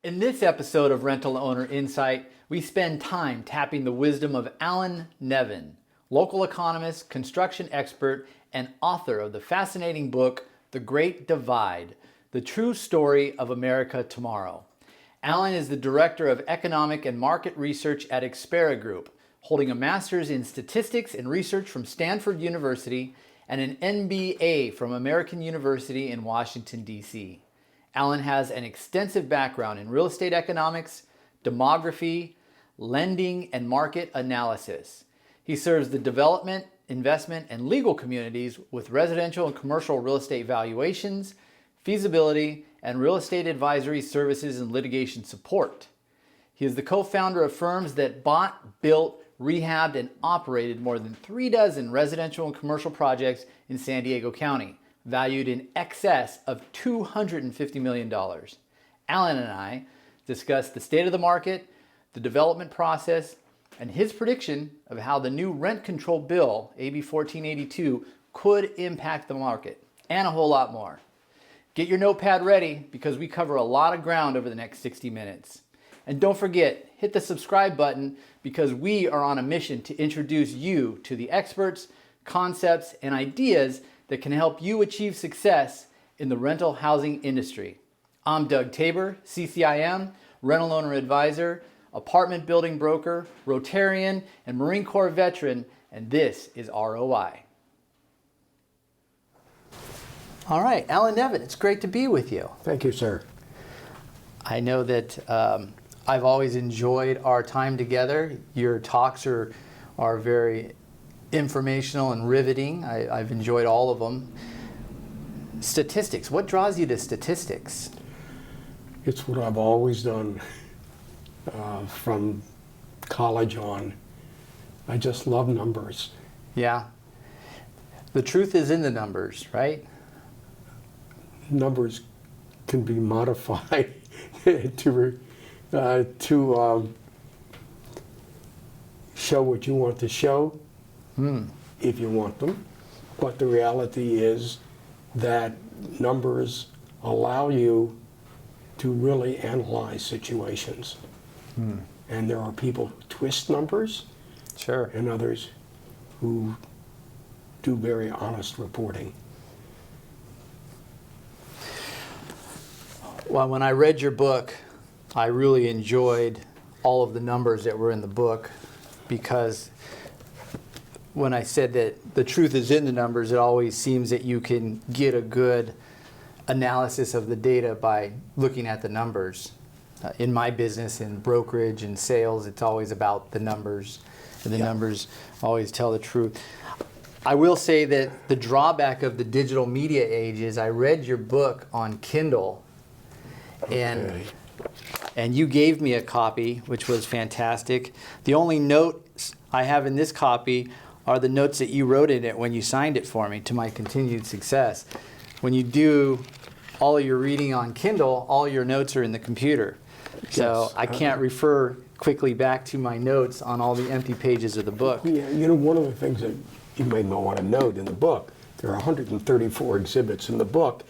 In this episode of Rental Owner Insight, we spend time tapping the wisdom of Nevin, local economist, construction expert, and author of the fascinating book, The Great Divide, The True Story of America Tomorrow. Alan is the Director of Economic and Market Research at Expera Group, holding a master's in statistics and research from Stanford University and an MBA from American University in Washington, D.C. Alan has an extensive background in real estate economics, demography, lending, and market analysis. He serves the development, investment, and legal communities with residential and commercial real estate valuations, feasibility, and real estate advisory services and litigation support. He is the co-founder of firms that bought, built, rehabbed, and operated more than 36 residential and commercial projects in San Diego County, valued in excess of $250 million. Alan and I discussed the state of the market, the development process, and his prediction of how the new rent control bill, AB 1482, could impact the market, and a whole lot more. Get your notepad ready because we cover a lot of ground over the next 60 minutes. And don't forget, hit the subscribe button because we are on a mission to introduce you to the experts, concepts, and ideas that can help you achieve success in the rental housing industry. I'm Doug Tabor, CCIM, rental owner advisor, apartment building broker, Rotarian, and Marine Corps veteran, and this is ROI. All right, Alan Nevin, it's great to be with you. Thank you, sir. I know that I've always enjoyed our time together. Your talks are very informational and riveting. I've enjoyed all of them. Statistics, what draws you to statistics? It's what I've always done from college on. I just love numbers. Yeah. The truth is in the numbers, right? Numbers can be modified to show what you want to show, if you want them. But the reality is that numbers allow you to really analyze situations. And there are people who twist numbers, sure, and others who do very honest reporting. Well, when I read your book, I really enjoyed all of the numbers that were in the book, because when I said that the truth is in the numbers, it always seems that you can get a good analysis of the data by looking at the numbers. In my business, in brokerage and sales, it's always about the numbers, and the numbers always tell the truth. I will say that the drawback of the digital media age is I read your book on Kindle, and you gave me a copy, which was fantastic. The only notes I have in this copy are the notes that you wrote in it when you signed it for me, to my continued success. When you do all of your reading on Kindle, all your notes are in the computer. So I can't refer quickly back to my notes on all the empty pages of the book. Yeah, you know, one of the things that you may not want to note in the book, there are 134 exhibits in the book,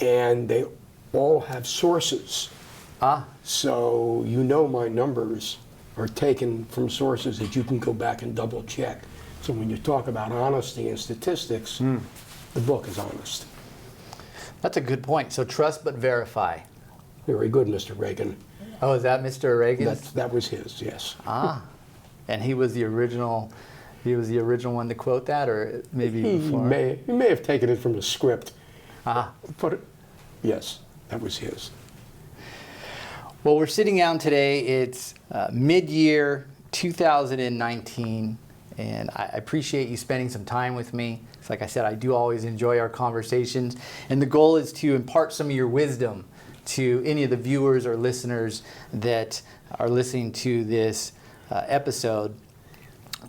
and they all have sources. So you know my numbers are taken from sources that you can go back and double check. So when you talk about honesty and statistics, the book is honest. That's a good point. So trust but verify. Very good, Mr. Reagan. Oh, is that Mr. Reagan? That was his, yes. And he was the original. He was the original one to quote that, or maybe before? He may have taken it from a script. But yes, that was his. Well, we're sitting down today. It's mid-year 2019, and I appreciate you spending some time with me. It's like I said, I do always enjoy our conversations, and the goal is to impart some of your wisdom to any of the viewers or listeners that are listening to this episode.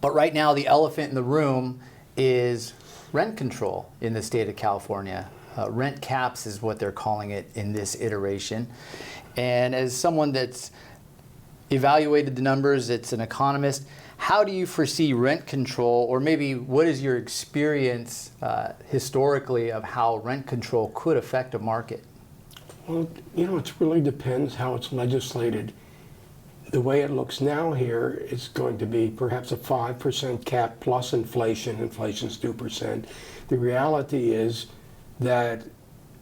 But right now, the elephant in the room is rent control in the state of California. Rent caps is what they're calling it in this iteration. And as someone that's evaluated the numbers, it's an economist, how do you foresee rent control, or maybe what is your experience historically of how rent control could affect a market? Well, it really depends how it's legislated. The way it looks now here is going to be perhaps a 5% cap plus inflation. Inflation's 2%. The reality is that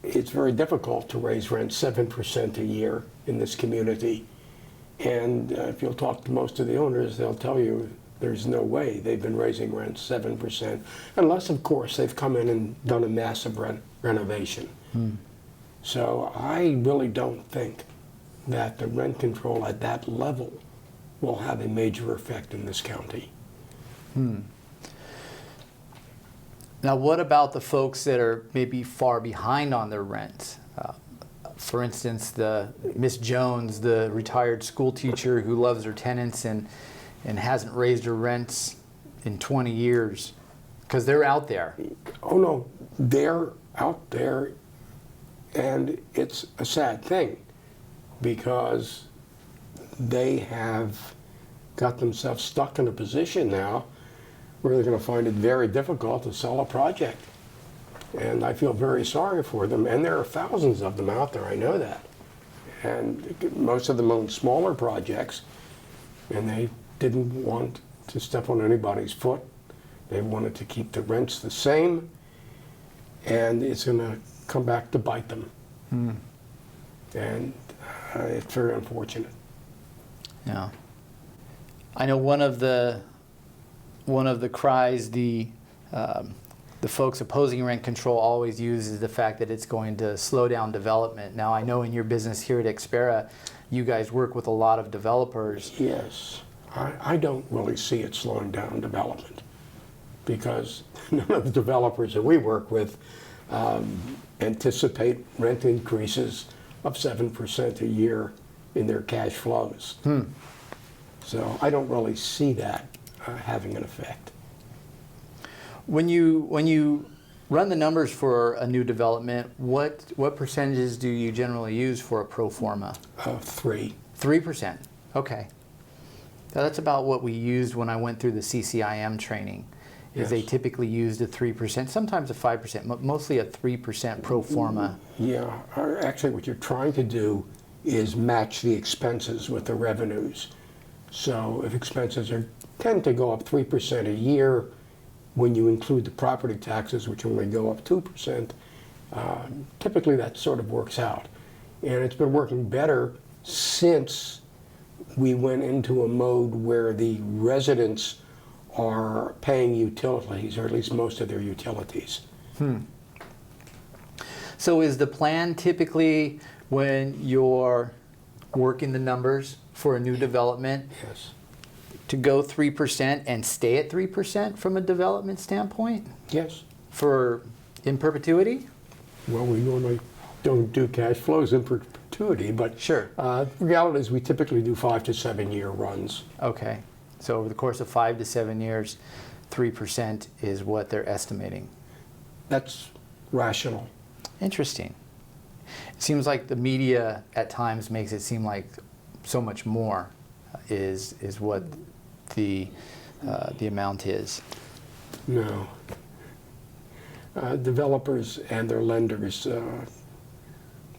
it's very difficult to raise rent 7% a year in this community. And if you'll talk to most of the owners, they'll tell you there's no way they've been raising rent 7%, unless, of course, they've come in and done a massive renovation. So I really don't think that the rent control at that level will have a major effect in this county. Now, what about the folks that are maybe far behind on their rents? For instance, the Miss Jones, the retired school teacher who loves her tenants and hasn't raised her rents in 20 years, because they're out there. Oh no, they're out there, and it's a sad thing because they have got themselves stuck in a position now where they're going to find it very difficult to sell a project. And I feel very sorry for them. And there are thousands of them out there, I know that. And most of them own smaller projects, and they didn't want to step on anybody's foot. They wanted to keep the rents the same, and it's going to come back to bite them. And it's very unfortunate. Yeah. I know one of the cries the folks opposing rent control always use is the fact that it's going to slow down development. Now, I know in your business here at Xpera, you guys work with a lot of developers. Yes. I don't really see it slowing down development because none of the developers that we work with anticipate rent increases of 7% a year in their cash flows. So I don't really see that having an effect. When you run the numbers for a new development, what percentages do you generally use for a pro forma? 3. 3%. Okay. Now that's about what we used when I went through the CCIM training. Is they typically used a 3%, sometimes a 5%, mostly a 3% pro forma. Yeah, actually what you're trying to do is match the expenses with the revenues. So if expenses tend to go up 3% a year, when you include the property taxes, which only go up 2%, typically that sort of works out. And it's been working better since we went into a mode where the residents are paying utilities, or at least most of their utilities. So is the plan typically when you're working the numbers for a new development Yes. to go 3% and stay at 3% from a development standpoint Yes. in perpetuity? Well, we normally don't do cash flows in perpetuity, but Sure. The reality is we typically do 5 to 7 year runs. Okay. So over the course of 5 to 7 years, 3% is what they're estimating. That's rational. Interesting. It seems like the media at times makes it seem like so much more is what the amount is. No. Developers and their lenders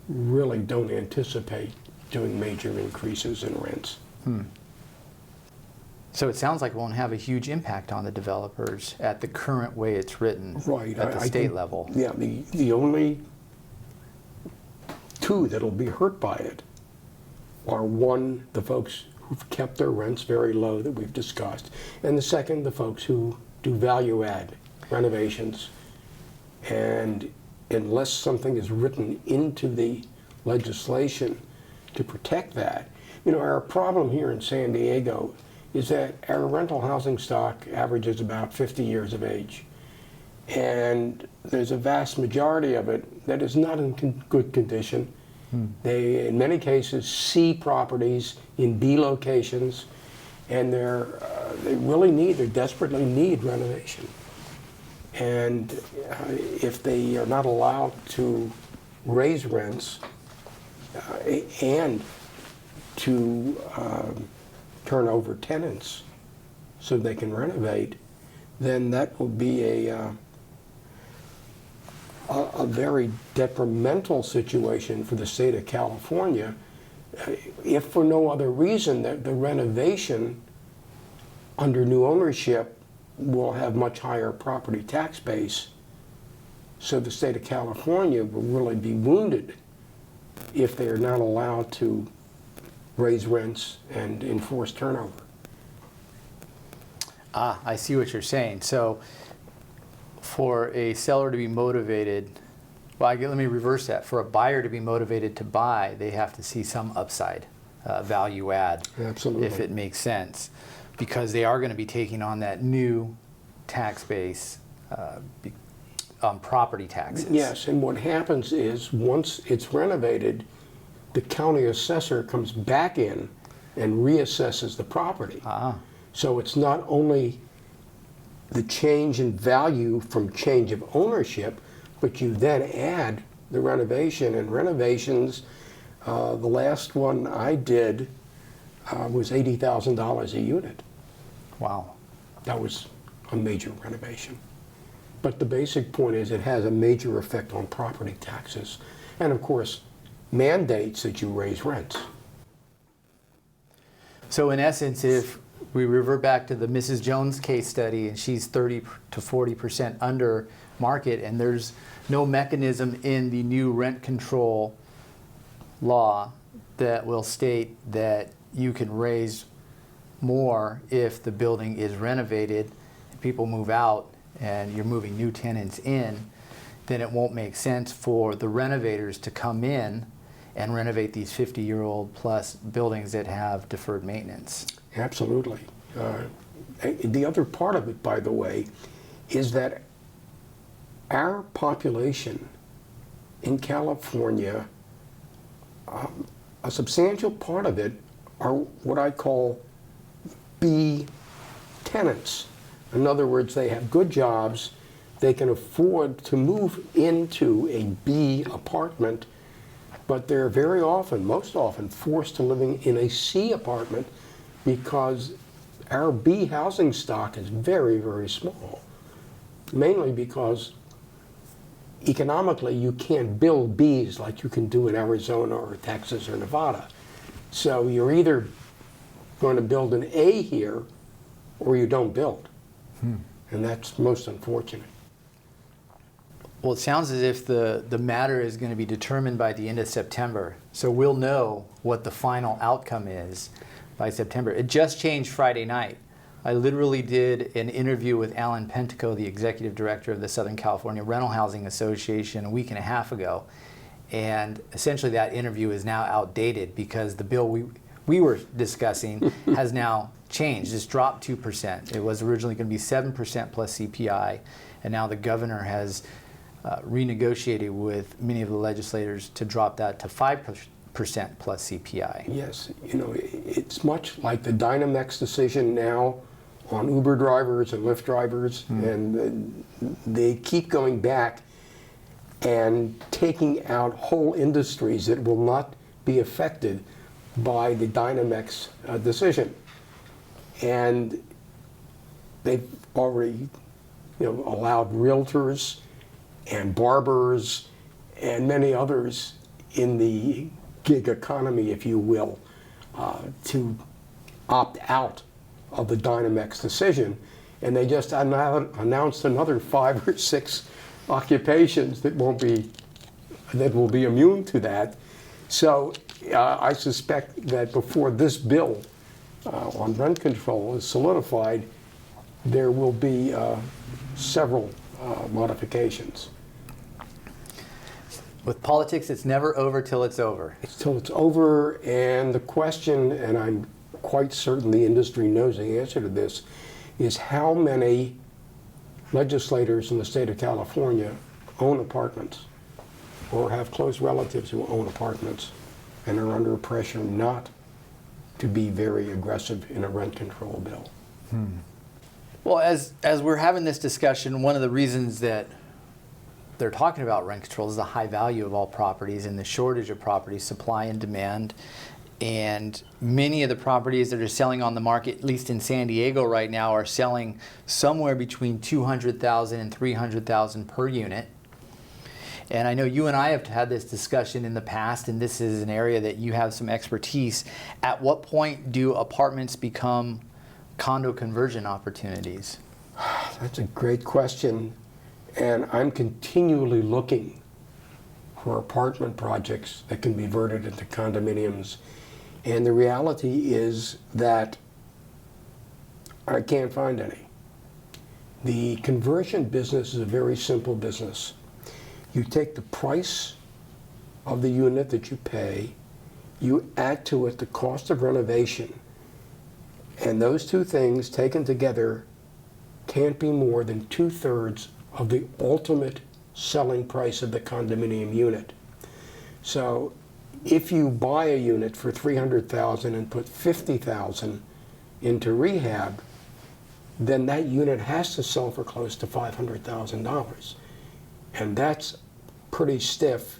really don't anticipate doing major increases in rents. So it sounds like it won't have a huge impact on the developers at the current way it's written Right. at the I state think, level. Yeah, the only two that'll be hurt by it are, one, the folks who've kept their rents very low that we've discussed, and the second, the folks who do value add renovations. And unless something is written into the legislation to protect that, our problem here in San Diego is that our rental housing stock averages about 50 years of age. And there's a vast majority of it that is not in good condition. They, in many cases, C properties in B locations, and they desperately need renovation. And if they are not allowed to raise rents and to turn over tenants so they can renovate, then that will be a very detrimental situation for the state of California, if for no other reason that the renovation under new ownership will have much higher property tax base. So the state of California will really be wounded if they are not allowed to raise rents and enforce turnover. I see what you're saying. So for a seller to be motivated, well, let me reverse that. For a buyer to be motivated to buy, they have to see some upside value add. Absolutely. If it makes sense, because they are going to be taking on that new tax base on property taxes. Yes, and what happens is once it's renovated, the county assessor comes back in and reassesses the property. So it's not only the change in value from change of ownership, but you then add the renovation. And renovations, the last one I did was $80,000 a unit. Wow. That was a major renovation. But the basic point is it has a major effect on property taxes. And of course, mandates that you raise rents. So in essence, if we revert back to the Mrs. Jones case study and she's 30 to 40% under market and there's no mechanism in the new rent control law that will state that you can raise more if the building is renovated, people move out and you're moving new tenants in, then it won't make sense for the renovators to come in and renovate these 50-year-old plus buildings that have deferred maintenance. Absolutely. The other part of it, by the way, is that our population in California, a substantial part of it are what I call B tenants. In other words, they have good jobs, they can afford to move into a B apartment, but they're very often, most often, forced to living in a C apartment because our B housing stock is very, very small. Mainly because economically you can't build Bs like you can do in Arizona or Texas or Nevada. So you're either going to build an A here or you don't build. And that's most unfortunate. Well, it sounds as if the matter is going to be determined by the end of September. So we'll know what the final outcome is by September. It just changed Friday night. I literally did an interview with Alan Pentico, the executive director of the Southern California Rental Housing Association, a week and a half ago. And essentially that interview is now outdated because the bill we were discussing has now changed. It's dropped 2%. It was originally going to be 7% plus CPI, and now the governor has renegotiated with many of the legislators to drop that to 5% plus CPI. Yes, you know, it's much like the Dynamex decision now on Uber drivers and Lyft drivers, and they keep going back and taking out whole industries that will not be affected by the Dynamex decision. And they've already, allowed realtors and barbers and many others in the gig economy, if you will, to opt out of the Dynamex decision. And they just announced another 5 or 6 occupations that will be immune to that. So I suspect that before this bill on rent control is solidified, there will be several modifications. With politics, it's never over till it's over. Till it's over, and the question, and I'm quite certain the industry knows the answer to this, is how many legislators in the state of California own apartments or have close relatives who own apartments and are under pressure not to be very aggressive in a rent control bill. Well, as we're having this discussion, one of the reasons that they're talking about rent control is the high value of all properties and the shortage of properties, supply and demand. And many of the properties that are selling on the market, at least in San Diego right now, are selling somewhere between $200,000 and $300,000 per unit. And I know you and I have had this discussion in the past, and this is an area that you have some expertise. At what point do apartments become condo conversion opportunities? That's a great question, and I'm continually looking for apartment projects that can be converted into condominiums. And the reality is that I can't find any. The conversion business is a very simple business. You take the price of the unit that you pay, you add to it the cost of renovation, and those two things taken together can't be more than 2/3 of the ultimate selling price of the condominium unit. So if you buy a unit for $300,000 and put $50,000 into rehab, then that unit has to sell for close to $500,000. And that's pretty stiff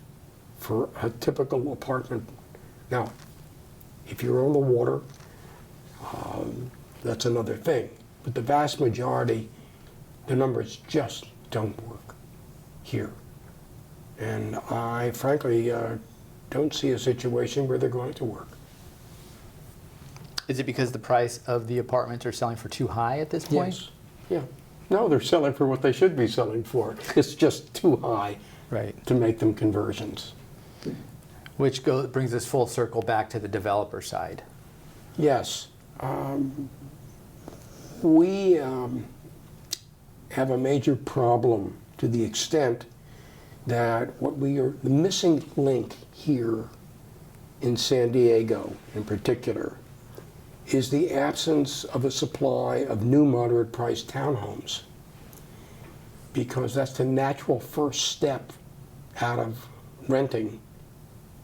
for a typical apartment. Now, if you're on the water, that's another thing. But the vast majority, the numbers just don't work here. And I frankly don't see a situation where they're going to work. Is it because the price of the apartments are selling for too high at this point? Yes. Yeah. No, they're selling for what they should be selling for. It's just too high to make them conversions. Which brings us full circle back to the developer side. Yes. We have a major problem to the extent that the missing link here in San Diego in particular is the absence of a supply of new moderate priced townhomes, because that's the natural first step out of renting,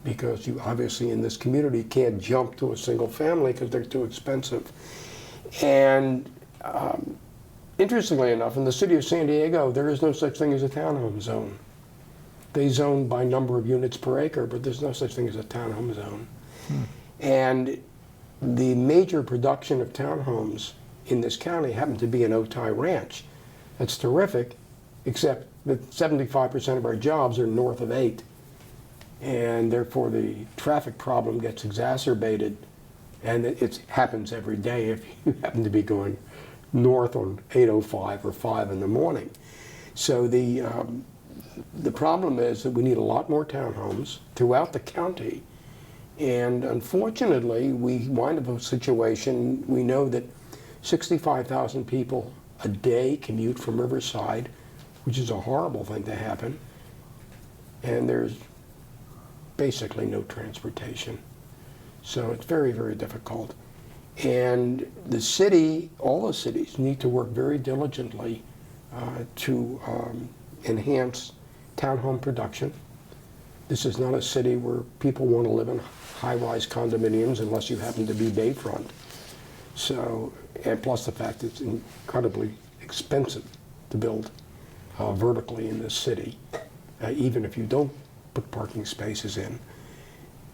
because you obviously in this community can't jump to a single family because they're too expensive. And interestingly enough, in the city of San Diego, there is no such thing as a townhome zone. They zone by number of units per acre, but there's no such thing as a townhome zone. And the major production of townhomes in this county happened to be in Otay Ranch. That's terrific, except that 75% of our jobs are north of 8. And therefore the traffic problem gets exacerbated. And it happens every day if you happen to be going north on 8:05 or 5 in the morning. So the problem is that we need a lot more townhomes throughout the county. And unfortunately, we wind up in a situation, we know that 65,000 people a day commute from Riverside, which is a horrible thing to happen. And there's basically no transportation. So it's very, very difficult. And the city, all the cities, need to work very diligently to enhance townhome production. This is not a city where people want to live in high-rise condominiums unless you happen to be Bayfront. So, and plus the fact it's incredibly expensive to build vertically in this city, even if you don't put parking spaces in.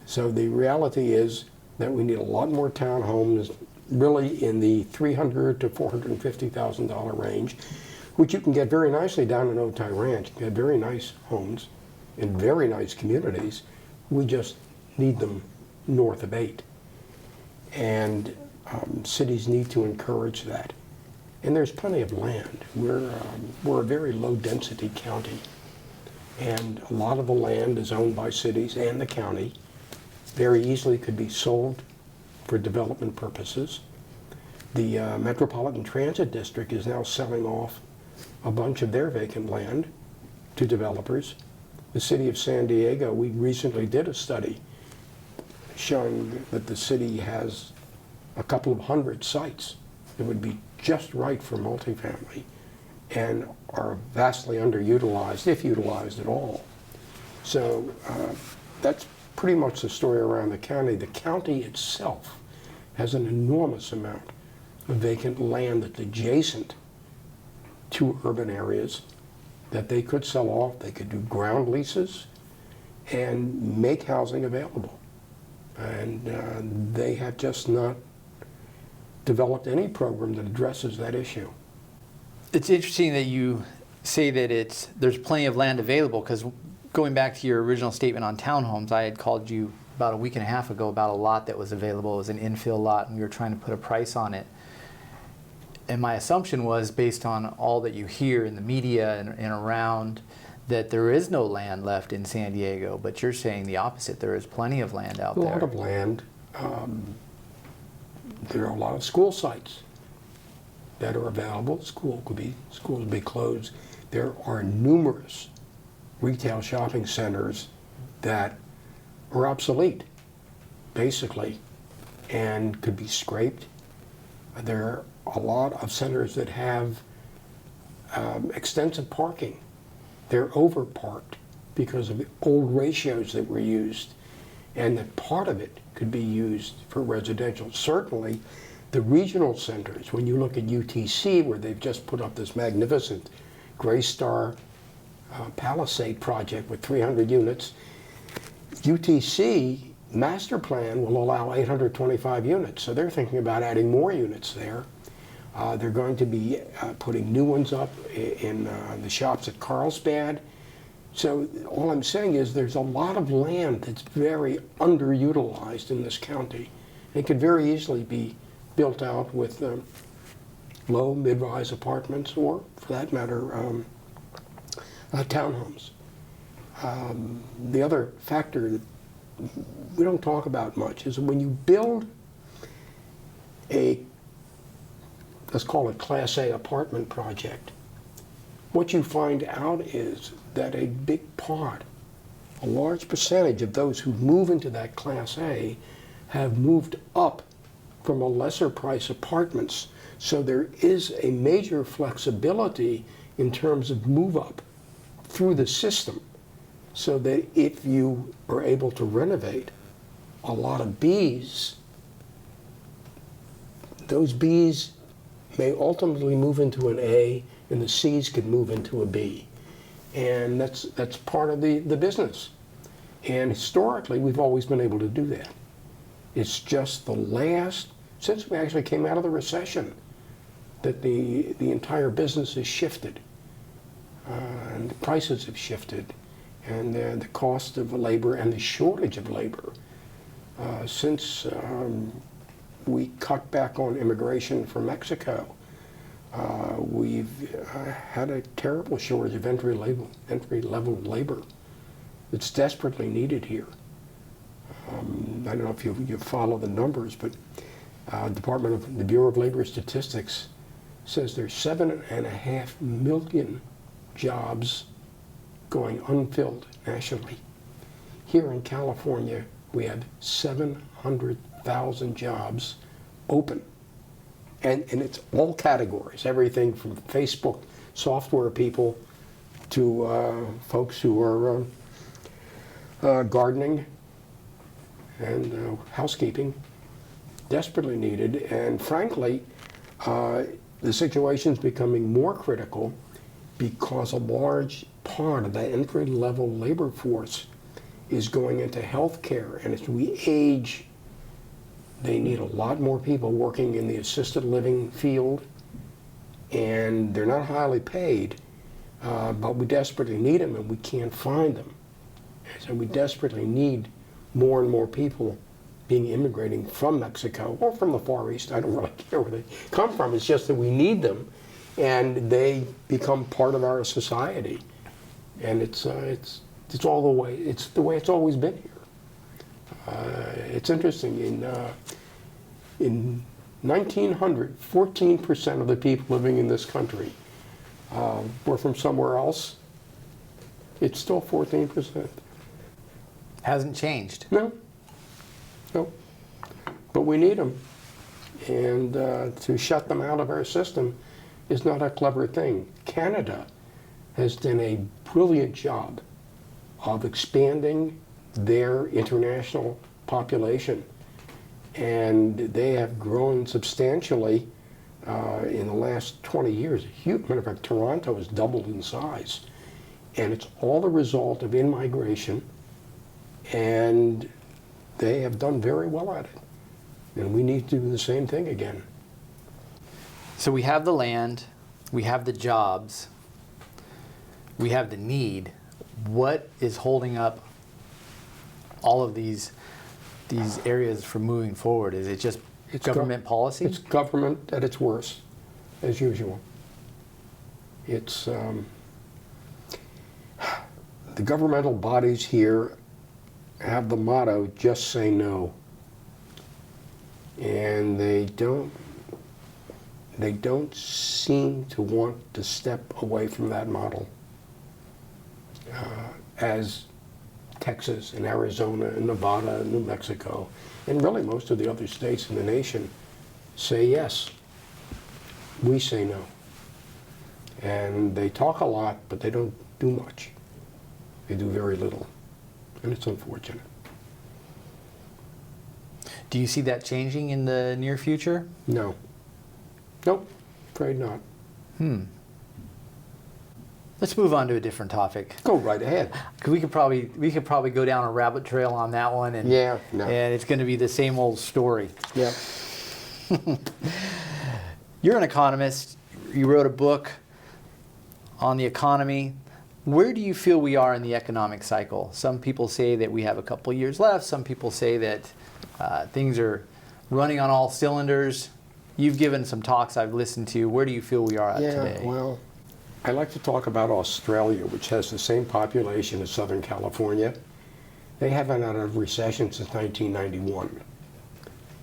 So the reality is that we need a lot more townhomes, really in the $300,000 to $450,000 range, which you can get very nicely down in Otay Ranch. You can get very nice homes in very nice communities. We just need them north of 8. And cities need to encourage that. And there's plenty of land. We're a very low density county. And a lot of the land is owned by cities and the county. Very easily could be sold for development purposes. The Metropolitan Transit District is now selling off a bunch of their vacant land to developers. The city of San Diego, we recently did a study showing that the city has a couple of hundred sites that would be just right for multifamily and are vastly underutilized, if utilized at all. So that's pretty much the story around the county. The county itself has an enormous amount of vacant land that's adjacent to urban areas that they could sell off. They could do ground leases and make housing available. And they have just not developed any program that addresses that issue. It's interesting that you say that there's plenty of land available, because going back to your original statement on townhomes, I had called you about a week and a half ago about a lot that was available. It was an infill lot, and we were trying to put a price on it. And my assumption was, based on all that you hear in the media and around, that there is no land left in San Diego. But you're saying the opposite. There is plenty of land out there. A lot of land. There are a lot of school sites that are available. Schools will be closed. There are numerous retail shopping centers that are obsolete, basically, and could be scraped. There are a lot of centers that have extensive parking. They're overparked because of the old ratios that were used, and that part of it could be used for residential. Certainly, the regional centers, when you look at UTC, where they've just put up this magnificent Gray Star Palisade project with 300 units, UTC master plan will allow 825 units, so they're thinking about adding more units there. They're going to be putting new ones up in the shops at Carlsbad. So all I'm saying is there's a lot of land that's very underutilized in this county. It could very easily be built out with low, mid-rise apartments, or for that matter, townhomes. The other factor that we don't talk about much is when you build a, let's call it Class A apartment project, what you find out is that a big part, a large percentage of those who move into that Class A have moved up from a lesser price apartments. So there is a major flexibility in terms of move up through the system, so that if you are able to renovate a lot of Bs, those Bs may ultimately move into an A, and the Cs could move into a B. And that's part of the business. And historically, we've always been able to do that. It's just the last, since we actually came out of the recession, that the entire business has shifted. And the prices have shifted. And the cost of labor and the shortage of labor. Since we cut back on immigration from Mexico, we've had a terrible shortage of entry-level labor. It's desperately needed here. I don't know if you follow the numbers, but the Bureau of Labor Statistics says there's 7.5 million jobs going unfilled nationally. Here in California, we have 700,000 jobs open. And it's all categories, everything from Facebook software people to folks who are gardening and housekeeping, desperately needed. And frankly, the situation's becoming more critical because a large part of that entry-level labor force is going into healthcare. And as we age, they need a lot more people working in the assisted living field, and they're not highly paid, but we desperately need them, and we can't find them. So we desperately need more and more people immigrating from Mexico or from the Far East. I don't really care where they come from. It's just that we need them, and they become part of our society. And it's all the way. It's the way it's always been here. It's interesting. In 1900, 14% of the people living in this country were from somewhere else. It's still 14%. Hasn't changed. No. But we need them. And to shut them out of our system is not a clever thing. Canada has done a brilliant job of expanding their international population. And they have grown substantially in the last 20 years. A huge matter of fact, Toronto has doubled in size. And it's all the result of in-migration, and they have done very well at it. And we need to do the same thing again. So we have the land, we have the jobs, we have the need. what is holding up all of these areas from moving forward? Is it just government policy? It's government at its worst, as usual. It's the governmental bodies here have the motto, just say no. And they don't seem to want to step away from that model. As Texas and Arizona and Nevada and New Mexico, and really most of the other states in the nation say yes. We say no. And they talk a lot, but they don't do much. They do very little. And it's unfortunate. Do you see that changing in the near future? No. Nope. Afraid not. Let's move on to a different topic. Go right ahead. We could probably go down a rabbit trail on that one, and Yeah, no. and it's going to be the same old story. Yeah. You're an economist. You wrote a book on the economy. Where do you feel we are in the economic cycle? Some people say that we have a couple years left. Some people say that things are running on all cylinders. You've given some talks I've listened to. Where do you feel we are at today? Well, I like to talk about Australia, which has the same population as Southern California. They haven't had a recession since 1991.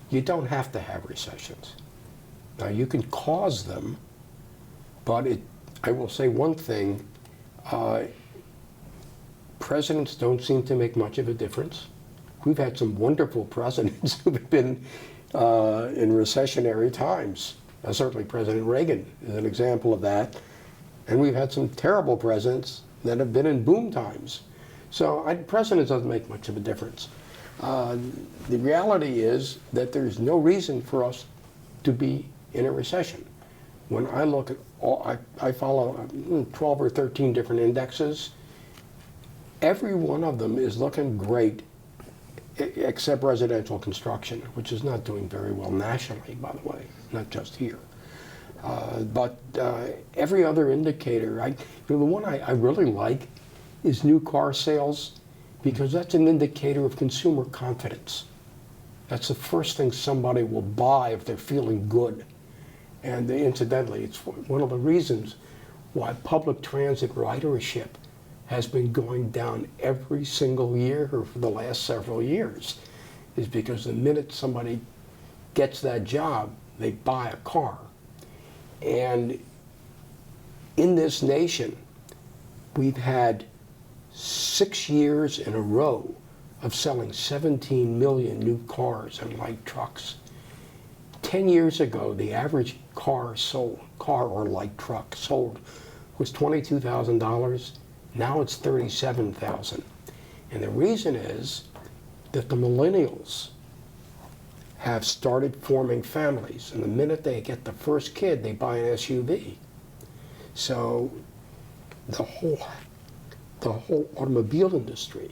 You don't have to have recessions. Now, you can cause them, but I will say one thing. Presidents don't seem to make much of a difference. We've had some wonderful presidents who've been in recessionary times. Certainly President Reagan is an example of that. And we've had some terrible presidents that have been in boom times. So presidents doesn't make much of a difference. The reality is that there's no reason for us to be in a recession. When I look at I follow 12 or 13 different indexes. Every one of them is looking great, except residential construction, which is not doing very well nationally, by the way, not just here. But every other indicator, the one I really like is new car sales, because that's an indicator of consumer confidence. That's the first thing somebody will buy if they're feeling good. And incidentally, it's one of the reasons why public transit ridership has been going down every single year for the last several years, is because the minute somebody gets that job, they buy a car. And in this nation, we've had 6 years in a row of selling 17 million new cars and light trucks. 10 years ago, the average car or light truck sold was $22,000. Now it's $37,000. And the reason is that the millennials have started forming families. And the minute they get the first kid, they buy an SUV. So the whole automobile industry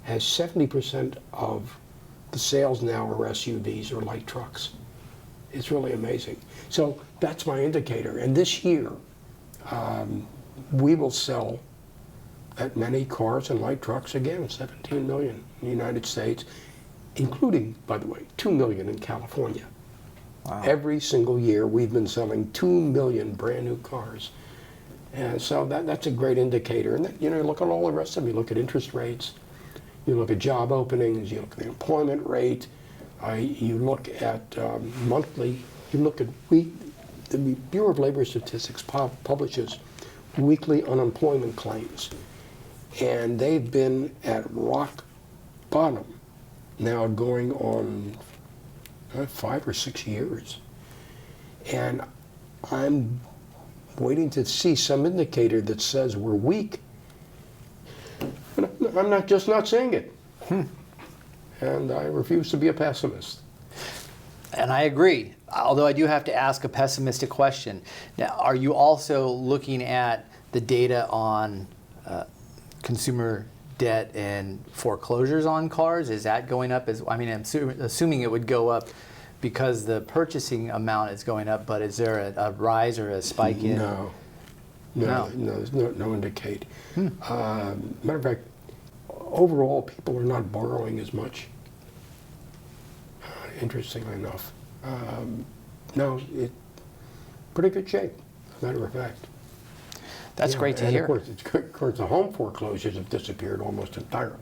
has 70% of the sales now are SUVs or light trucks. It's really amazing. So that's my indicator. And this year, we will sell that many cars and light trucks again, 17 million in the United States, including, by the way, 2 million in California. Wow. Every single year, we've been selling 2 million brand new cars. And so that's a great indicator. And you look at all the rest of them. You look at interest rates, you look at job openings, you look at the employment rate, you look at monthly, you look at the Bureau of Labor Statistics publishes weekly unemployment claims. And they've been at rock bottom now going on 5 or 6 years. And I'm waiting to see some indicator that says we're weak. I'm not seeing it. And I refuse to be a pessimist. And I agree, although I do have to ask a pessimistic question. Now, are you also looking at the data on consumer debt and foreclosures on cars? Is that going up? I'm assuming it would go up because the purchasing amount is going up, but is there a rise or a spike in? No, there's no indicate. Matter of fact, overall, people are not borrowing as much, interestingly enough. No, it's pretty good shape, as a matter of fact. That's great to hear. Of course, the home foreclosures have disappeared almost entirely.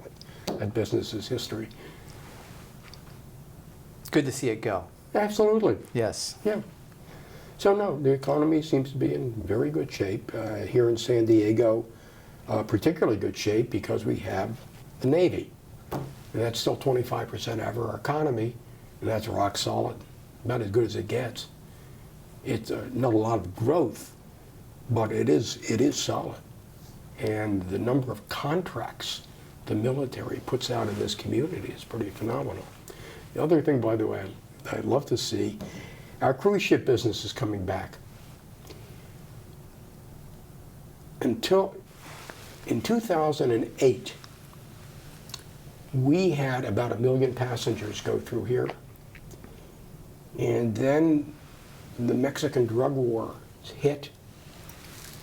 That business is history. It's good to see it go. Absolutely. Yes. Yeah. So no, the economy seems to be in very good shape. Here in San Diego, particularly good shape because we have the Navy. And that's still 25% of our economy, and that's rock solid. About as good as it gets. It's not a lot of growth, but it is solid. And the number of contracts the military puts out in this community is pretty phenomenal. The other thing, by the way, I'd love to see, our cruise ship business is coming back. Until in 2008, we had about 1 million passengers go through here. And then the Mexican drug war hit.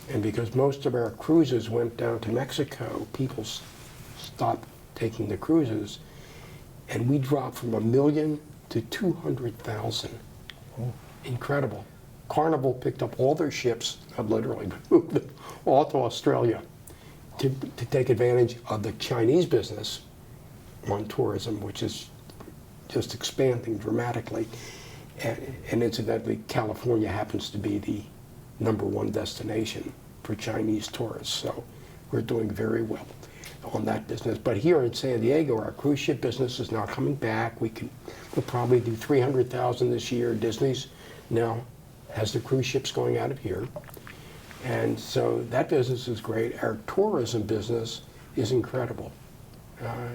And because most of our cruises went down to Mexico, people stopped taking the cruises. And we dropped from 1 million to 200,000. Oh. Incredible. Carnival picked up all their ships, literally moved them all to Australia to take advantage of the Chinese business on tourism, which is just expanding dramatically. And incidentally, California happens to be the #1 destination for Chinese tourists. So we're doing very well on that business. But here in San Diego, our cruise ship business is now coming back. We'll probably do 300,000 this year. Disney's now has the cruise ships going out of here. And so that business is great. Our tourism business is incredible,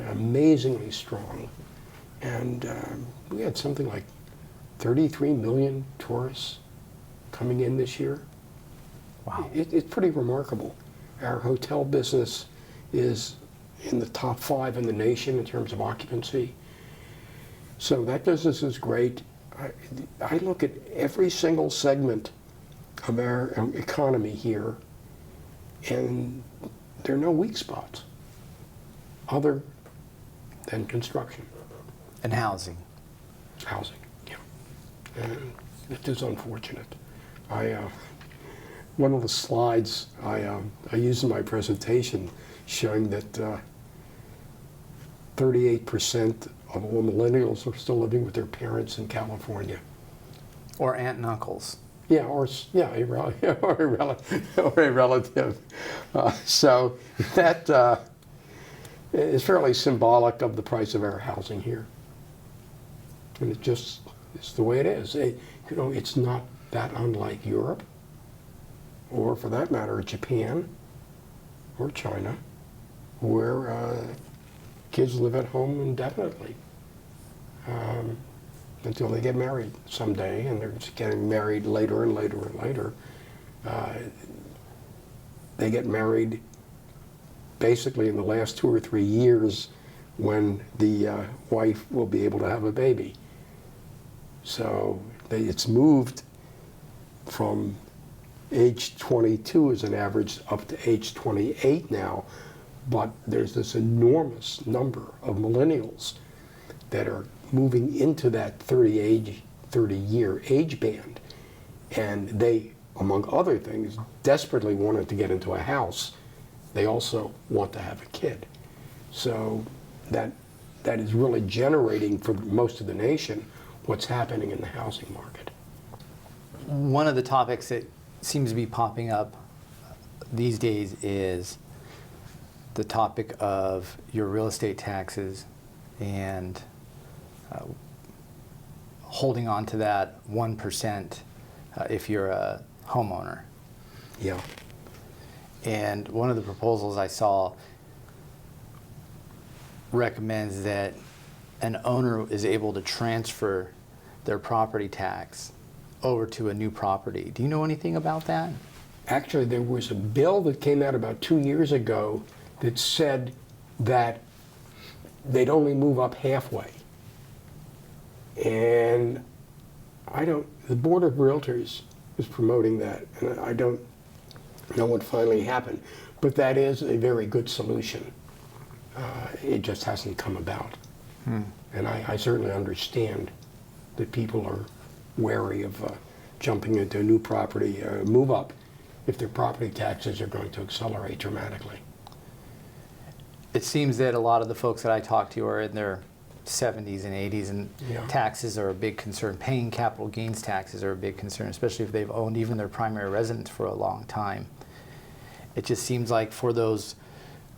amazingly strong. And we had something like 33 million tourists coming in this year. Wow. It's pretty remarkable. Our hotel business is in the top 5 in the nation in terms of occupancy. So that business is great. I look at every single segment of our economy here, and there are no weak spots other than construction. And housing. Housing, yeah. And it is unfortunate. One of the slides I used in my presentation showing that 38% of all millennials are still living with their parents in California. Or aunt and uncles. Yeah, or a relative. So that is fairly symbolic of the price of our housing here. And it's the way it is. It's not that unlike Europe, or for that matter, Japan or China, where kids live at home indefinitely until they get married someday, and they're just getting married later and later and later. They get married basically in the last 2 or 3 years when the wife will be able to have a baby. So it's moved from age 22 as an average up to age 28 now, but there's this enormous number of millennials that are moving into that 30-year age band, and they, among other things, desperately wanted to get into a house. They also want to have a kid. So that is really generating for most of the nation what's happening in the housing market. One of the topics that seems to be popping up these days is the topic of your real estate taxes and holding on to that 1% if you're a homeowner. Yeah. And one of the proposals I saw recommends that an owner is able to transfer their property tax over to a new property. Do you know anything about that? Actually, there was a bill that came out about 2 years ago that said that they'd only move up halfway. And the Board of Realtors is promoting that, and know what finally happened. But that is a very good solution. It just hasn't come about. And I certainly understand that people are wary of jumping into a new property, move up, if their property taxes are going to accelerate dramatically. It seems that a lot of the folks that I talk to are in their 70s and 80s, and Yeah. taxes are a big concern. Paying capital gains taxes are a big concern, especially if they've owned even their primary residence for a long time. It just seems like for those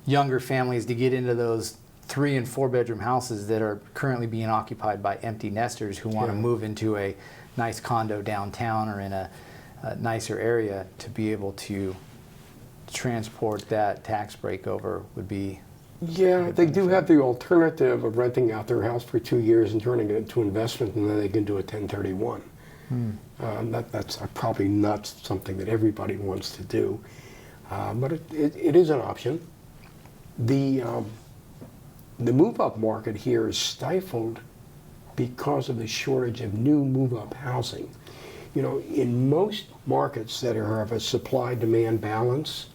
younger families to get into those 3 and 4 bedroom houses that are currently being occupied by empty nesters who want to Yeah. move into a nice condo downtown or in a nicer area, to be able to transport that tax break over would be. Yeah, they do have the alternative of renting out their house for 2 years and turning it into investment, and then they can do a 1031. That's probably not something that everybody wants to do, but it is an option. The move-up market here is stifled because of the shortage of new move-up housing. You know, in most markets that have a supply-demand balance,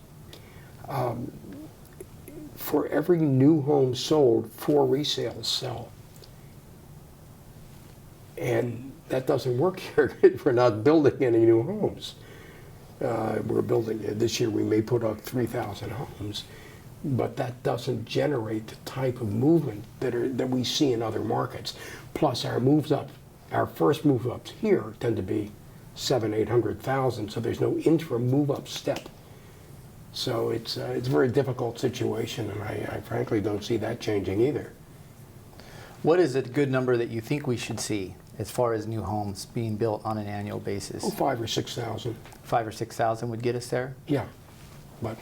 for every new home sold, 4 resales sell. And that doesn't work here. We're not building any new homes. We're building, this year we may put up 3,000 homes, but that doesn't generate the type of movement that we see in other markets. Plus our moves up, our first move ups here tend to be 700,000-800,000, so there's no interim move up step. So it's a very difficult situation, and I frankly don't see that changing either. What is a good number that you think we should see as far as new homes being built on an annual basis? Oh, 5,000 or 6,000. 5,000 or 6,000 would get us there? Yeah, but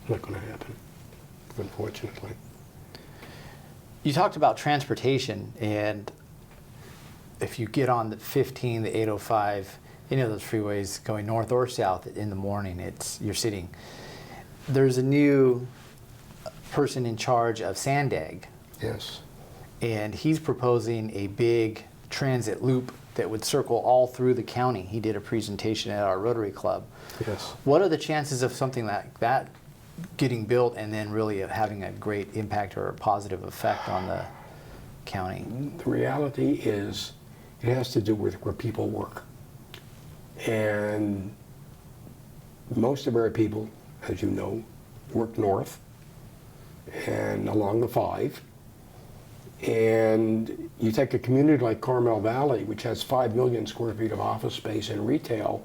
not going to happen, unfortunately. You talked about transportation, and if you get on the 15, the 805, any of those freeways going north or south in the morning, you're sitting. There's a new person in charge of Sandag, Yes. and he's proposing a big transit loop that would circle all through the county. He did a presentation at our Rotary Club. Yes. What are the chances of something like that getting built and then really having a great impact or a positive effect on the county? The reality is it has to do with where people work. And most of our people, as you know, work north and along the 5. And you take a community like Carmel Valley, which has 5 million square feet of office space and retail,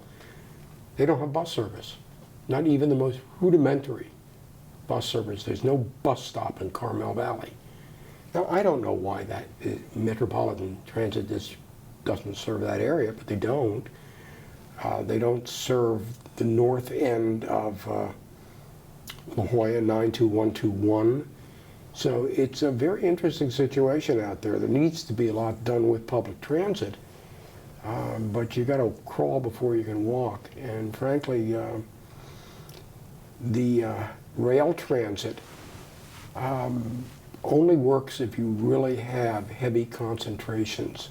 they don't have bus service. Not even the most rudimentary bus service. There's no bus stop in Carmel Valley. Now, I don't know why that Metropolitan Transit District doesn't serve that area, but they don't. They don't serve the north end of La Jolla, 92121. So it's a very interesting situation out there. There needs to be a lot done with public transit, but you got to crawl before you can walk. And frankly, the rail transit only works if you really have heavy concentrations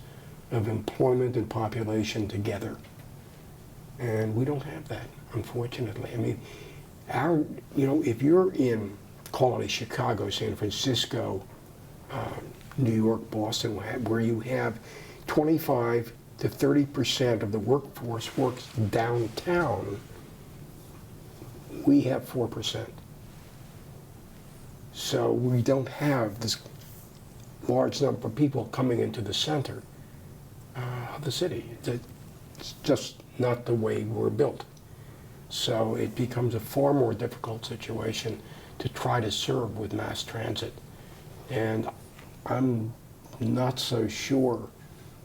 of employment and population together. And we don't have that, unfortunately. I mean, if you're in, call it Chicago, San Francisco, New York, Boston, where you have 25 to 30% of the workforce works downtown, we have 4%. So we don't have this large number of people coming into the center of the city. It's just not the way we're built. So it becomes a far more difficult situation to try to serve with mass transit. And I'm not so sure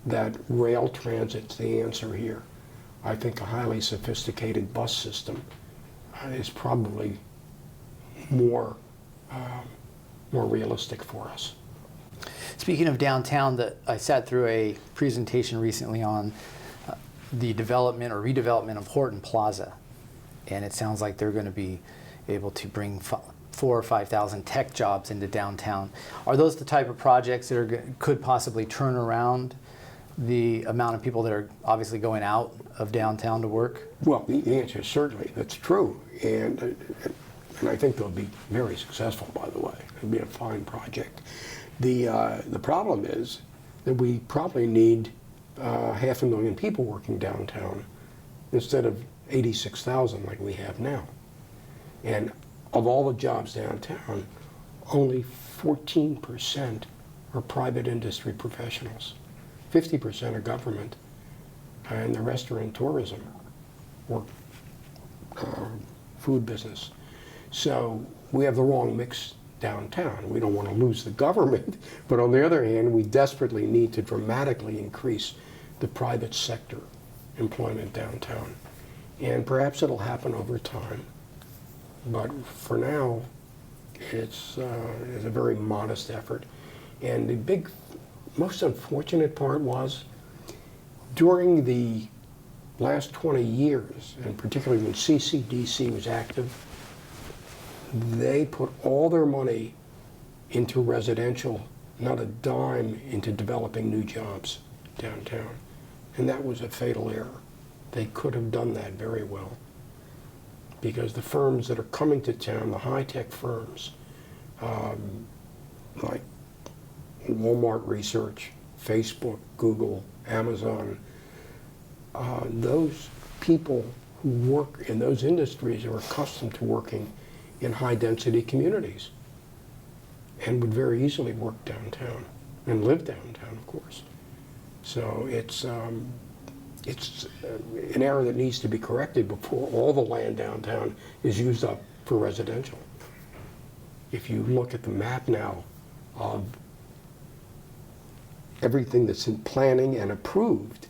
that rail transit's the answer here. I think a highly sophisticated bus system is probably more realistic for us. Speaking of downtown, I sat through a presentation recently on the development or redevelopment of Horton Plaza, and it sounds like they're going to be able to bring 4,000 or 5,000 tech jobs into downtown. Are those the type of projects that could possibly turn around the amount of people that are obviously going out of downtown to work? Well, the answer is certainly that's true, and I think they'll be very successful. By the way, it'll be a fine project. The problem is that we probably need 500,000 people working downtown instead of 86,000 like we have now. And of all the jobs downtown, only 14% are private industry professionals. 50% are government, and the rest are in tourism or food business. So we have the wrong mix downtown. We don't want to lose the government, but on the other hand, we desperately need to dramatically increase the private sector employment downtown. And perhaps it'll happen over time, but for now, it's a very modest effort. And the most unfortunate part was, during the last 20 years, and particularly when CCDC was active, they put all their money into residential, not a dime into developing new jobs downtown. And that was a fatal error. They could have done that very well, because the firms that are coming to town, the high-tech firms, like Walmart Research, Facebook, Google, Amazon, those people who work in those industries are accustomed to working in high-density communities and would very easily work downtown and live downtown, of course. So it's an error that needs to be corrected before all the land downtown is used up for residential. If you look at the map now of everything that's in planning and approved,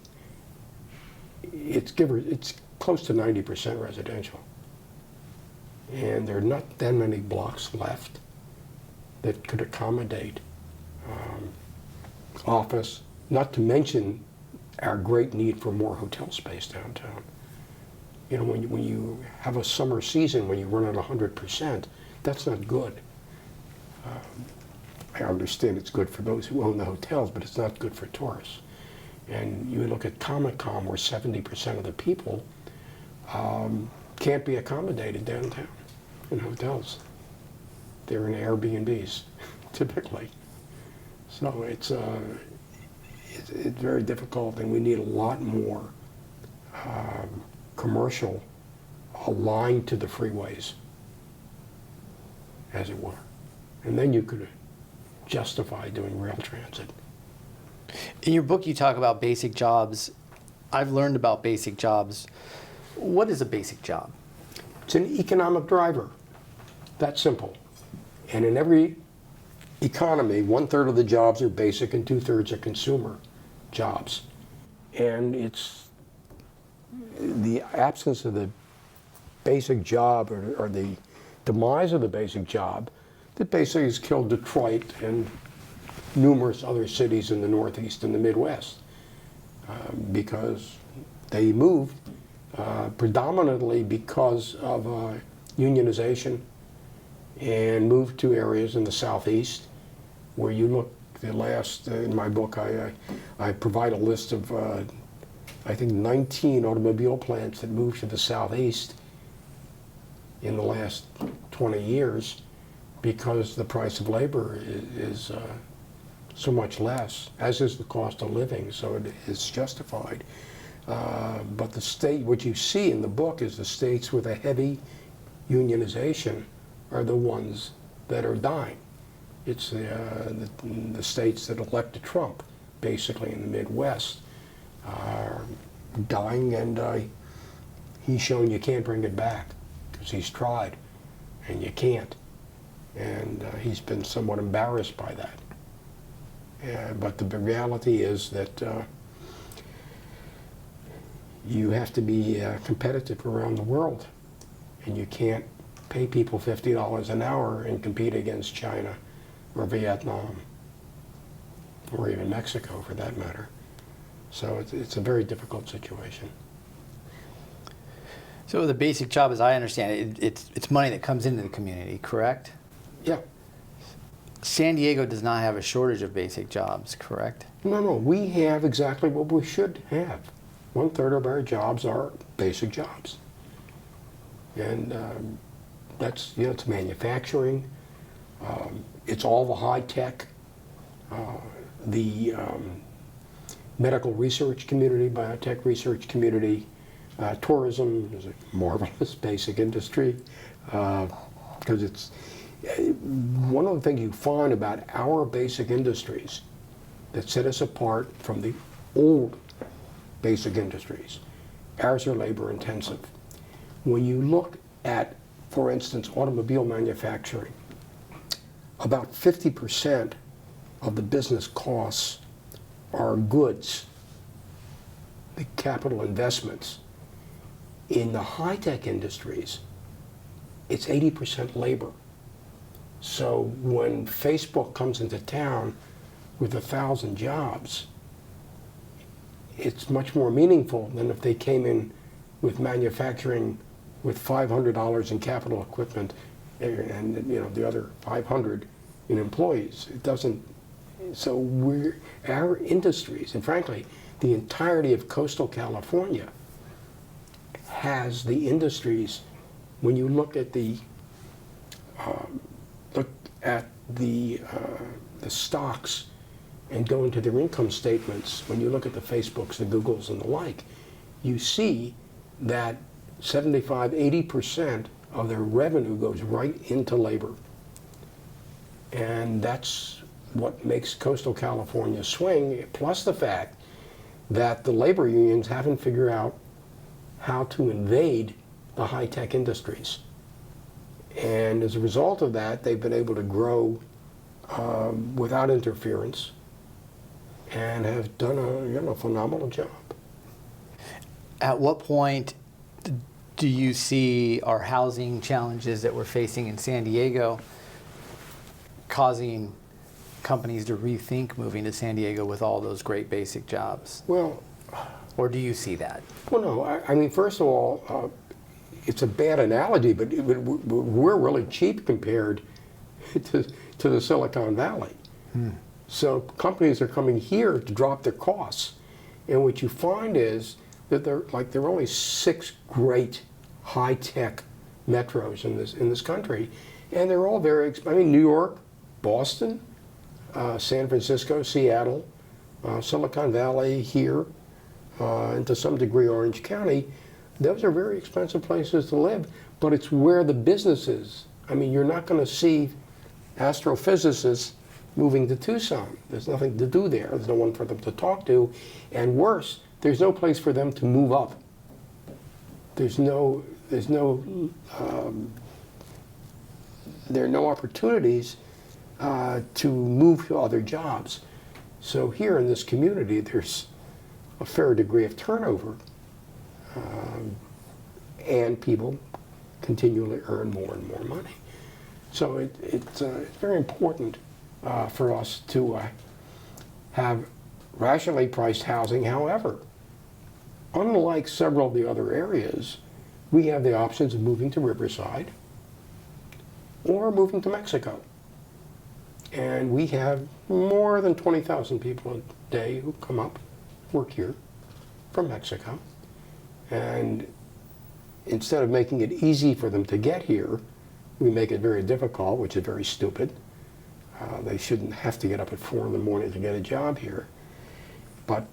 it's close to 90% residential. And there are not that many blocks left that could accommodate office, not to mention our great need for more hotel space downtown. You know, when you have a summer season when you run at 100%, that's not good. I understand it's good for those who own the hotels, but it's not good for tourists. And you look at Comic-Con, where 70% of the people can't be accommodated downtown in hotels. They're in Airbnbs, typically. So it's very difficult, and we need a lot more commercial aligned to the freeways, as it were. And then you could justify doing rail transit. In your book, you talk about basic jobs. I've learned about basic jobs. What is a basic job? It's an economic driver. That's simple. And in every economy, 1/3 of the jobs are basic and 2/3 are consumer jobs. And it's the absence of the basic job, or the demise of the basic job, that basically has killed Detroit and numerous other cities in the Northeast and the Midwest, because they moved predominantly because of unionization, and moved to areas in the Southeast where you look. In my book, I provide a list of I think 19 automobile plants that moved to the Southeast in the last 20 years, because the price of labor is so much less, as is the cost of living, so it is justified. But the state, what you see in the book is the states with a heavy unionization are the ones that are dying. It's the states that elected Trump, basically in the Midwest, are dying, and he's shown you can't bring it back, because he's tried, and you can't. And he's been somewhat embarrassed by that. But the reality is that you have to be competitive around the world, and you can't pay people $50 an hour and compete against China or Vietnam or even Mexico, for that matter. So it's a very difficult situation. So the basic job, as I understand it, it's money that comes into the community, correct? Yeah. San Diego does not have a shortage of basic jobs, correct? No, we have exactly what we should have. 1/3 of our jobs are basic jobs. And that's, it's manufacturing, it's all the high tech, the medical research community, biotech research community, tourism is a marvelous basic industry, because it's one of the things you find about our basic industries that set us apart from the old basic industries. Ours are labor intensive. When you look at, for instance, automobile manufacturing, about 50% of the business costs are goods, the capital investments. In the high-tech industries, it's 80% labor. So when Facebook comes into town with 1,000 jobs, it's much more meaningful than if they came in with manufacturing with $500 in capital equipment and the other 500 in employees. It doesn't. So our industries, and frankly, the entirety of coastal California has the industries. When you look at the stocks and go into their income statements, when you look at the Facebooks, the Googles, and the like, you see that 75–80% of their revenue goes right into labor. And that's what makes coastal California swing, plus the fact that the labor unions haven't figured out how to invade the high-tech industries. And as a result of that, they've been able to grow without interference and have done a phenomenal job. At what point do you see our housing challenges that we're facing in San Diego causing companies to rethink moving to San Diego with all those great basic jobs? Well, or do you see that? Well, no. I mean, first of all, it's a bad analogy, but we're really cheap compared to the Silicon Valley. So companies are coming here to drop their costs, and what you find is that there are only 6 great high-tech metros in this country, and they're all very expensive. I mean, New York, Boston, San Francisco, Seattle, Silicon Valley here, and to some degree Orange County. Those are very expensive places to live, but it's where the business is. I mean, you're not going to see astrophysicists moving to Tucson. There's nothing to do there. There's no one for them to talk to. And worse, there's no place for them to move up. There are no opportunities to move to other jobs. So here in this community, there's a fair degree of turnover, and people continually earn more and more money. So it's very important for us to have rationally priced housing. However, unlike several of the other areas, we have the options of moving to Riverside or moving to Mexico. And we have more than 20,000 people a day who come up, work here from Mexico. And instead of making it easy for them to get here, we make it very difficult, which is very stupid. They shouldn't have to get up at 4 in the morning to get a job here. But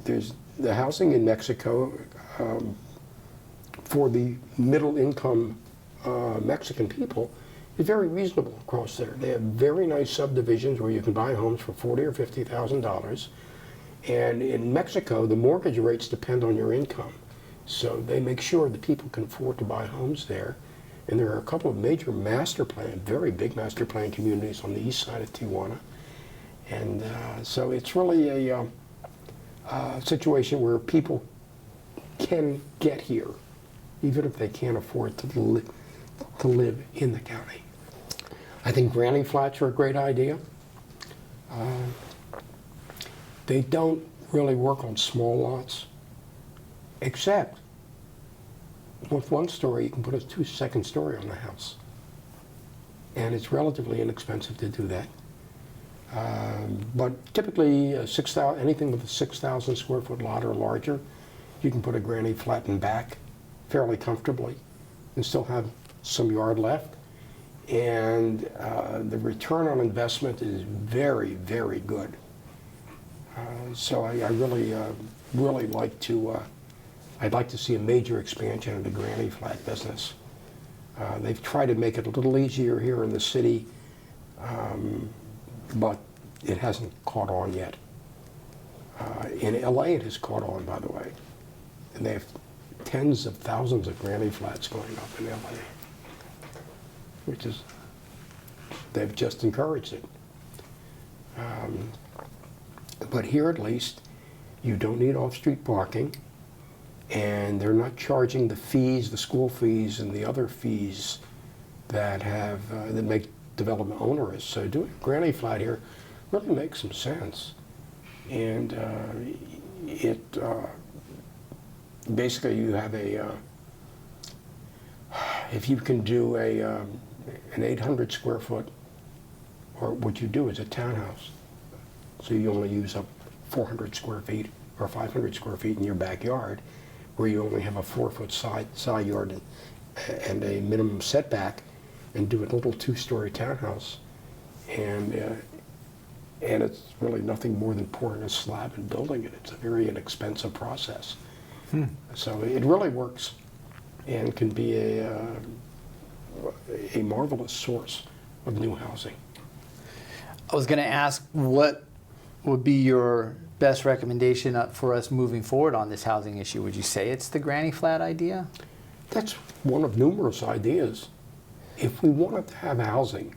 there's the housing in Mexico for the middle income Mexican people is very reasonable across there. They have very nice subdivisions where you can buy homes for $40,000 or $50,000. And in Mexico, the mortgage rates depend on your income. So they make sure that people can afford to buy homes there. And there are a couple of major very big master plan communities on the east side of Tijuana. And so it's really a situation where people can get here, even if they can't afford to live in the county. I think granny flats are a great idea. They don't really work on small lots, except with 1 story, you can put a 2-second story on the house. and it's relatively inexpensive to do that. But typically, anything with a 6,000 square foot lot or larger, you can put a granny flat in back fairly comfortably and still have some yard left. And the return on investment is very, very good. So I really like to, I'd like to see a major expansion of the granny flat business. They've tried to make it a little easier here in the city, but it hasn't caught on yet. In LA it has caught on, by the way. And they have tens of thousands of granny flats going up in LA, which is, they've just encouraged it. But here at least, you don't need off-street parking, and they're not charging the fees, the school fees and the other fees that that make development onerous. So doing a granny flat here really makes some sense. And basically you have if you can do an 800 square foot, or what you do is a townhouse, so you only use up 400 square feet or 500 square feet in your backyard, where you only have a 4-foot side yard and a minimum setback, and do a little 2-story townhouse, and it's really nothing more than pouring a slab and building it. It's a very inexpensive process. So it really works and can be a marvelous source of new housing. I was going to ask, what would be your best recommendation for us moving forward on this housing issue? Would you say it's the granny flat idea? That's one of numerous ideas. If we wanted to have housing,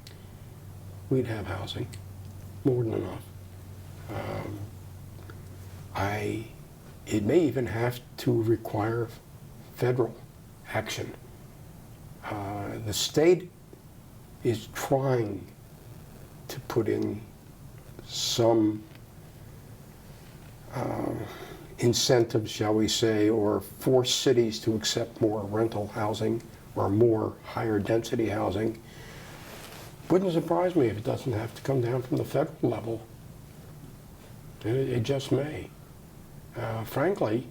we'd have housing, more than enough. It may even have to require federal action. The state is trying to put in some incentives, shall we say, or force cities to accept more rental housing or more higher density housing. Wouldn't surprise me if it doesn't have to come down from the federal level. It just may. Frankly,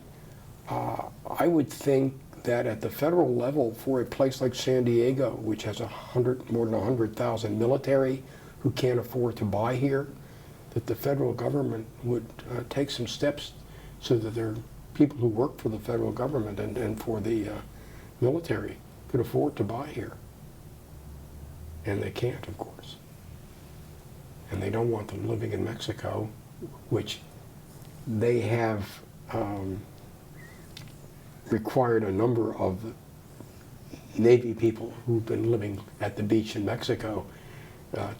I would think that at the federal level, for a place like San Diego, which has more than 100,000 military who can't afford to buy here, that the federal government would take some steps so that there are people who work for the federal government and for the military could afford to buy here. And they can't, of course. And they don't want them living in Mexico, which they have required a number of Navy people who've been living at the beach in Mexico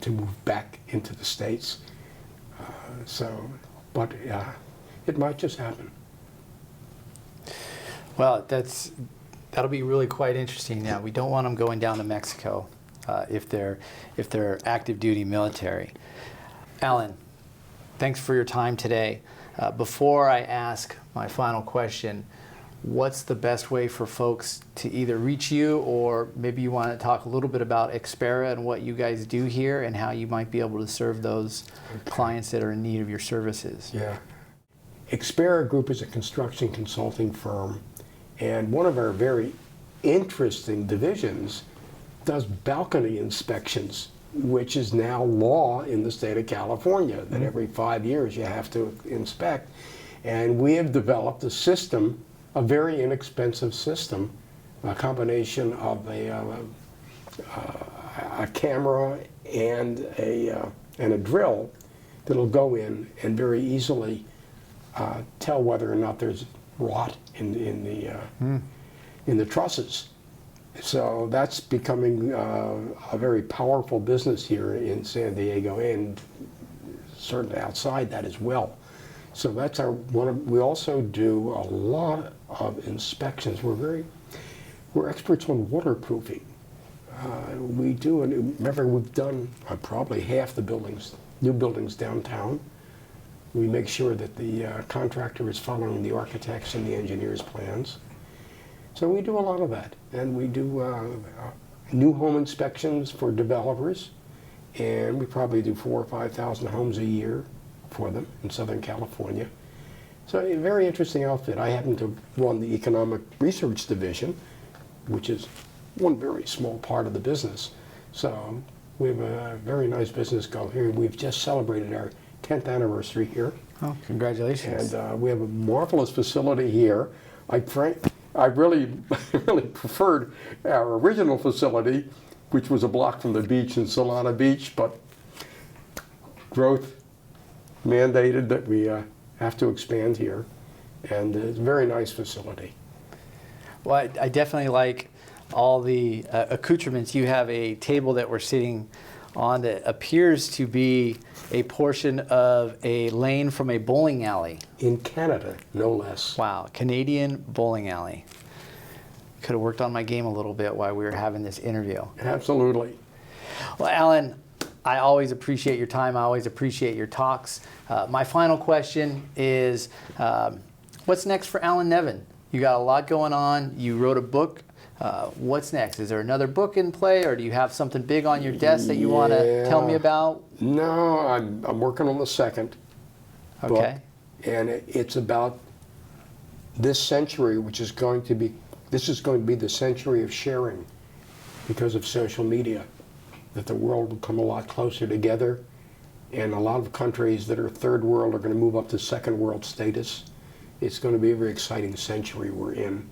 to move back into the States. But it might just happen. Well, that'll be really quite interesting. Now, we don't want them going down to Mexico if they're active duty military. Alan, thanks for your time today. Before I ask my final question, what's the best way for folks to either reach you, or maybe you want to talk a little bit about Expera and what you guys do here and how you might be able to serve those clients that are in need of your services? Yeah. Expera Group is a construction consulting firm, and one of our very interesting divisions does balcony inspections, which is now law in the state of California, that every 5 years you have to inspect. And we have developed a system, a very inexpensive system, a combination of a camera and a drill that'll go in and very easily tell whether or not there's rot in the trusses. So that's becoming a very powerful business here in San Diego, and certainly outside that as well. So that's we also do a lot of inspections. We're experts on waterproofing. Remember, we've done probably half the new buildings downtown. We make sure that the contractor is following the architects and the engineers' plans. So we do a lot of that, and we do new home inspections for developers, and we probably do 4,000 or 5,000 homes a year for them in Southern California. So a very interesting outfit. I happen to run the economic research division, which is one very small part of the business. So we have a very nice business going here. We've just celebrated our 10th anniversary here. Oh, congratulations. And we have a marvelous facility here. I really, really preferred our original facility, which was a block from the beach in Solana Beach, but growth mandated that we have to expand here. And it's a very nice facility. Well, I definitely like all the accoutrements. You have a table that we're sitting on that appears to be a portion of a lane from a bowling alley. In Canada, no less. Wow, Canadian bowling alley. Could have worked on my game a little bit while we were having this interview. Absolutely. Well, Alan, I always appreciate your time. I always appreciate your talks. My final question is, what's next for Alan Nevin? You got a lot going on. You wrote a book. What's next? Is there another book in play, or do you have something big on your desk that you want to tell me about? No, I'm working on the second book, and it's about this century, which is going to be, this is going to be the century of sharing because of social media, that the world will come a lot closer together, and a lot of countries that are third world are going to move up to second world status. It's going to be a very exciting century we're in.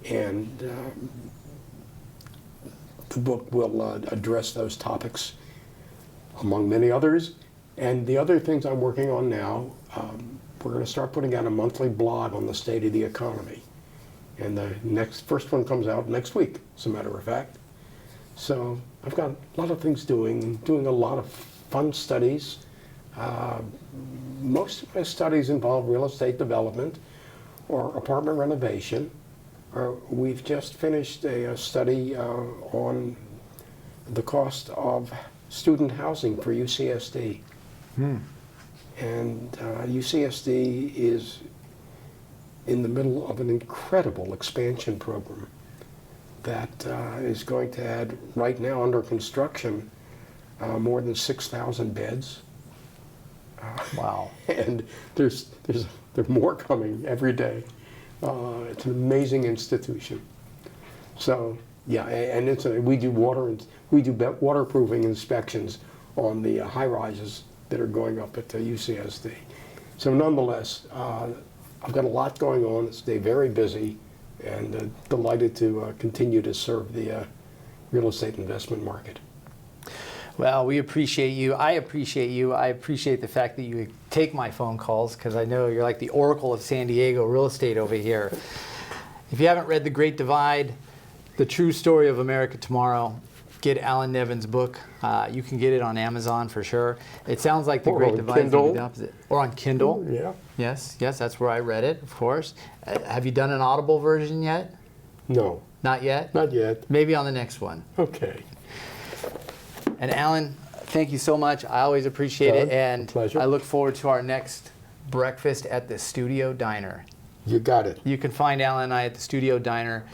And the book will address those topics, among many others. And the other things I'm working on now, we're going to start putting out a monthly blog on the state of the economy. And the first one comes out next week, as a matter of fact. So I've got a lot of things doing a lot of fun studies. Most of my studies involve real estate development or apartment renovation. We've just finished a study on the cost of student housing for UCSD. And UCSD is in the middle of an incredible expansion program that is going to add, right now under construction, more than 6,000 beds. Wow. And there's more coming every day. It's an amazing institution. So yeah, and we do waterproofing inspections on the high rises that are going up at the UCSD. So nonetheless, I've got a lot going on. Stay very busy, and delighted to continue to serve the real estate investment market. Well, we appreciate you. I appreciate you. I appreciate the fact that you take my phone calls, because I know you're like the Oracle of San Diego real estate over here. If you haven't read The Great Divide, The True Story of America Tomorrow, get Alan Nevin's book. You can get it on Amazon for sure. It sounds like The Great Divide is the opposite. Or on Kindle. Yeah. Yes, that's where I read it, of course. Have you done an Audible version yet? No. Not yet? Not yet. Maybe on the next one. Okay. And Alan, thank you so much. I always appreciate it. And pleasure. I look forward to our next breakfast at the Studio Diner. You got it. You can find Alan and I at the Studio Diner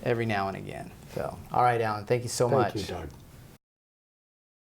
every now and again. So, all right, Alan, thank you so much. Thank you, Doug.